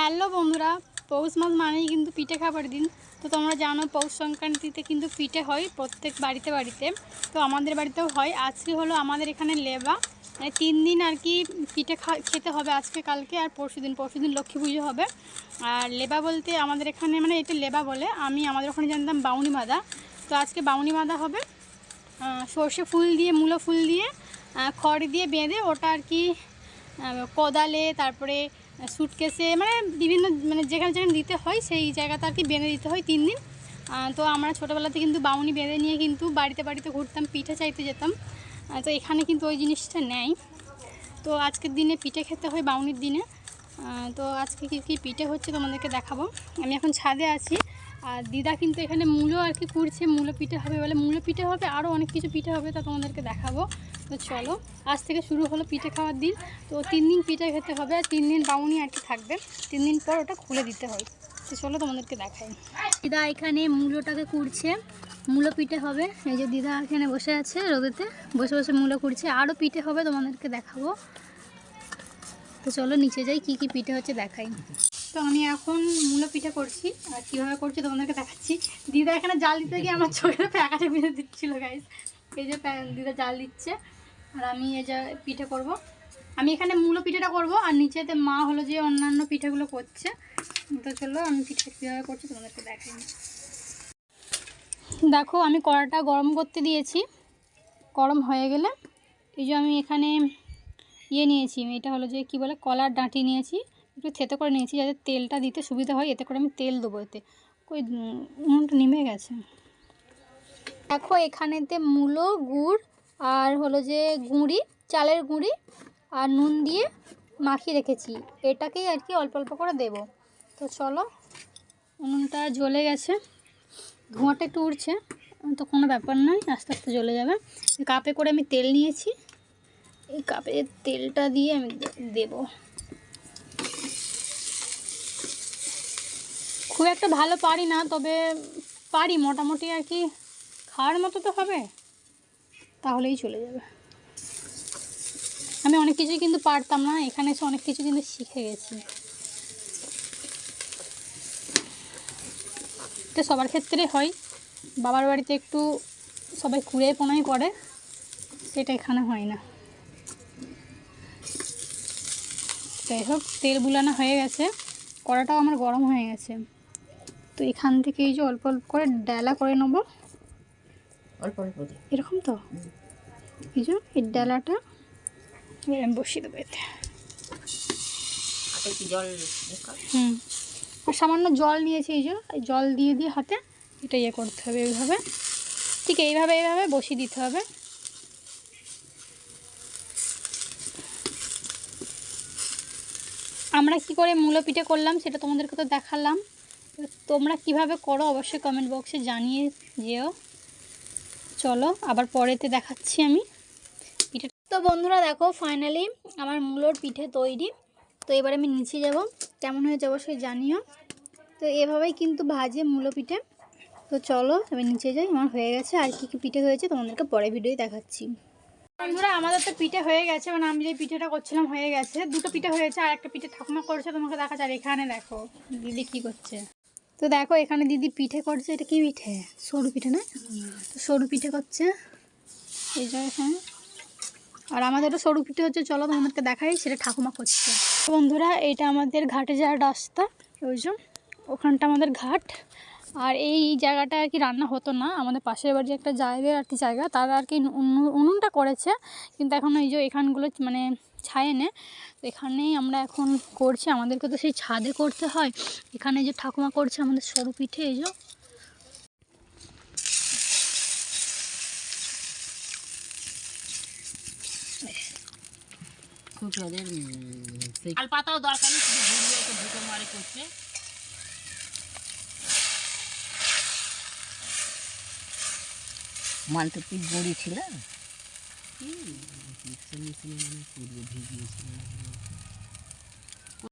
Hello বন্ধুরা, পৌষ মাস মানেই কিন্তু পিঠে খাবার দিন। তো তোমরা জানো পৌষ সংক্রান্তিতে কিন্তু পিঠে হয় প্রত্যেক বাড়িতে বাড়িতে। তো আমাদের বাড়িতেও হয়। আজকে হলো আমাদের এখানে লেবা, মানে 3 দিন আর কি পিঠে খেতে হবে, আজকে কালকে আর পরশুদিন লক্ষ্মী পুজো হবে। আর লেবা বলতে আমাদের এখানে মানে এটা লেবা বলে, আমি আমাদের ওখানে জানতাম বাউনি বাঁধা। তো আজকে বাউনি বাঁধা হবে সর্ষে ফুল দিয়ে, মূলো ফুল দিয়ে, খড় দিয়ে বেঁধে ওটা আর কি কোদালে, তারপরে সুটকেসে, মানে বিভিন্ন মানে যেখানে যেখানে দিতে হয় সেই জায়গাতে আর কি বেঁধে দিতে হয় 3 দিন। তো আমরা ছোটোবেলাতে কিন্তু বাউনি বেঁধে নিয়ে কিন্তু বাড়িতে বাড়িতে ঘুরতাম, পিঠে চাইতে যেতাম। তো এখানে কিন্তু ওই জিনিসটা নেই। তো আজকের দিনে পিঠে খেতে হয় বাউনির দিনে। তো আজকে কী কী পিঠে হচ্ছে তোমাদেরকে দেখাবো। আমি এখন ছাদে আছি, আর দিদা কিন্তু এখানে মূলো আর কি কুড়ছে, মূলো পিঠে হবে বলে। মূলো পিঠে হবে, আরও অনেক কিছু পিঠে হবে, তা তোমাদেরকে দেখাবো। তো চলো, আজ থেকে শুরু হলো পিঠে খাওয়ার দিন। তো 3 দিন পিঠে খেতে হবে, আর 3 দিন বাউনি আর কি থাকবে। 3 দিন পর ওটা খুলে দিতে হয়। তো চলো তোমাদেরকে দেখাই। দিদা এখানে মূলোটাকে কুড়ছে, মূলো পিঠে হবে। এই যে দিদা এখানে বসে আছে রোদেতে, বসে বসে মূলো কুড়ছে। আরও পিঠে হবে, তোমাদেরকে দেখাবো। তো চলো নিচে যাই, কি কি পিঠে হচ্ছে দেখাই। তো আমি এখন মূলো পিঠে করছি, আর কীভাবে করছি তোমাদেরকে দেখাচ্ছি। দিদা এখানে জাল দিতে গিয়ে আমার চোখে প্যাকাটা পিঠে দিচ্ছিলো গাইস। এই যে দিদা জাল দিচ্ছে, আর আমি এই যে পিঠে করব। আমি এখানে মূলো পিঠেটা করব, আর নিচেতে মা হলো যে অন্যান্য পিঠেগুলো করছে। তো চলো আমি পিঠে কীভাবে করছি তোমাদেরকে দেখাই। দেখো আমি কড়াটা গরম করতে দিয়েছি, গরম হয়ে গেলে এই যে আমি এখানে নিয়েছি, এটা হলো যে কি বলে কলার ডাঁটি নিয়েছি, একটু থেতো করে নিয়েছি যাতে তেলটা দিতে সুবিধা হয়। এতে করে আমি তেল দেবো, এতে ওই উনুনটা নেমে গেছে। দেখো এখানেতে মূলো, গুড় আর হলো যে গুঁড়ি, চালের গুঁড়ি আর নুন দিয়ে মাখিয়ে রেখেছি। এটাকেই আর কি অল্প অল্প করে দেব। তো চলো, উনুনটা জ্বলে গেছে, ধোঁয়াটা একটু উঠছে, তো কোনো ব্যাপার নয়, আস্তে আস্তে জ্বলে যাবে। কাপে করে আমি তেল নিয়েছি, এই কাপে তেলটা দিয়ে আমি দেব। খুব একটা ভালো পারি না, তবে পারি মোটামুটি আর কি, খাওয়ার মতো তো হবে, তাহলেই চলে যাবে। আমি অনেক কিছুই কিন্তু পারতাম না, এখানে এসে অনেক কিছু কিন্তু শিখে গেছি। এটা সবার ক্ষেত্রে হয়, বাবার বাড়িতে একটু সবাই কুড়ে পোনাই করে, সেটা এখানে হয় না। যাই হোক, তেল বুলানো হয়ে গেছে, কড়াটাও আমার গরম হয়ে গেছে। তো এখান থেকে এই যে অল্প অল্প করে ডালা করে নেবো, অল্প অল্প এরকম। তো এই যে এই ডালাটা আমি বসিয়ে দেবো এতে। জল আর সামান্য জল নিয়েছি, এই যে জল দিয়ে দিয়ে হাতে এটা ইয়ে করতে হবে, এইভাবে, ঠিক এইভাবে বসিয়ে দিতে হবে। আমরা কি করে মূলো পিঠে করলাম সেটা তোমাদেরকে তো দেখালাম, তোমরা কিভাবে করো অবশ্যই কমেন্ট বক্সে জানিয়ে যেও। চলো আবার পরেতে দেখাচ্ছি আমি পিঠে। তো বন্ধুরা দেখো, ফাইনালি আমার মূলোর পিঠে তৈরি। তো এবার আমি নিচে যাব, কেমন হয়েছে অবশ্যই জানিও। তো এভাবেই কিন্তু ভাজে মূলো পিঠে। তো চলো আমি নিচে যাই, আমার হয়ে গেছে। আর কি কি পিঠে হয়েছে তোমাদেরকে পরে ভিডিওই দেখাচ্ছি। বন্ধুরা আমাদের তো পিঠে হয়ে গেছে, মানে আমি যে পিঠেটা করছিলাম হয়ে গেছে। দুটো পিঠে হয়েছে, আর একটা পিঠে ঠাকুমা করছে, তোমাকে দেখাচ্ছে। আর এখানে দেখো দিদি কি করছে। তো দেখো এখানে দিদি পিঠে করছে। এটা কি পিঠে? সরু পিঠে না? তো সরু পিঠে করছে এই যে এখানে। আর আমাদেরও সরু পিঠে হচ্ছে, চলো তোমাদেরকে দেখাই, সেটা ঠাকুমা করছে। বন্ধুরা এটা আমাদের ঘাটে যাওয়ার রাস্তা, ওই যে ওখানটা আমাদের ঘাট। আর এই জায়গাটা আর কি রান্না হতো না, আমাদের পাশের বাড়ির একটা জায়গায় আর কি জায়গা, তারা আর কি উনুনটা করেছে, কিন্তু এখন এই যে এখানগুলো মানে ছায়ে নে, তো এখানেই আমরা এখন করছি। আমাদেরকে তো সেই ছাদে করতে হয়, এখানে যে ঠাকুমা করছে আমাদের সরু পিঠে। এই যে পাতাও দরকার নেই, শুধু ভুটো মারে করছে। মালতপির বড়ি ছিল,